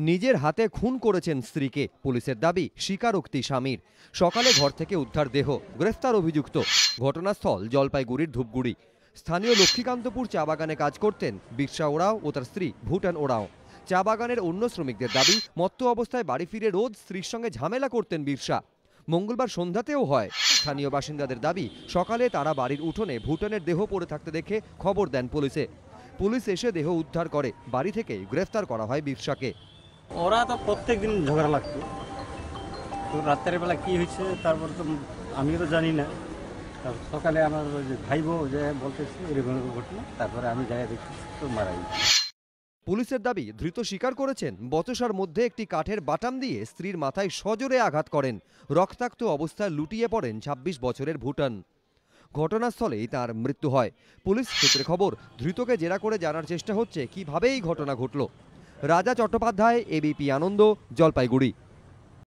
নিজের হাতে খুন করেছেন স্ত্রীকে, পুলিশের দাবি স্বীকারোক্তি স্বামীর। সকালে ঘর থেকে উদ্ধার দেহ, গ্রেফতার অভিযুক্ত। ঘটনাস্থল জলপাইগুড়ির ধূপগুড়ি। স্থানীয় লক্ষ্মীকান্তপুর চা বাগানে কাজ করতেন বিরসা ওরাও ও তার স্ত্রী ভুটান ওরাও। চা বাগানের অন্য শ্রমিকদের দাবি, মত্ত অবস্থায় বাড়ি ফিরে রোজ স্ত্রীর সঙ্গে ঝামেলা করতেন বিরসা। মঙ্গলবার সন্ধ্যাতেও হয়। স্থানীয় বাসিন্দাদের দাবি, সকালে তারা বাড়ির উঠোনে ভুটানের দেহ পড়ে থাকতে দেখে খবর দেন পুলিশে। পুলিশ এসে দেহ উদ্ধার করে, বাড়ি থেকে গ্রেফতার করা হয় বিরসাকে। ওরা তো প্রত্যেকদিন ঝগড়া লাগতো, তো রাতের বেলা কি হয়েছে তারপর তো আমিও তো জানি না। তারপর সকালে আমার ওই যে ভাইবো যে বলতেছে এরকম ঘটনা, তারপরে আমি যাই দেখছি তো মারা গেছে। পুলিশের দাবি, ধৃত স্বীকার করেছেন বচসার মধ্যে একটি কাঠের বাটাম দিয়ে স্ত্রীর মাথায় সজোরে আঘাত করেন। রক্তাক্ত অবস্থায় লুটিয়ে পড়েন ২৬ বছরের ভুটান। ঘটনাস্থলেই তার মৃত্যু হয়। পুলিশ সূত্রে খবর, ধৃতকে জেরা করে জানার চেষ্টা হচ্ছে কিভাবে এই ঘটনা ঘটল। রাজা চট্টোপাধ্যায়, এবিপি আনন্দ, জলপাইগুড়ি।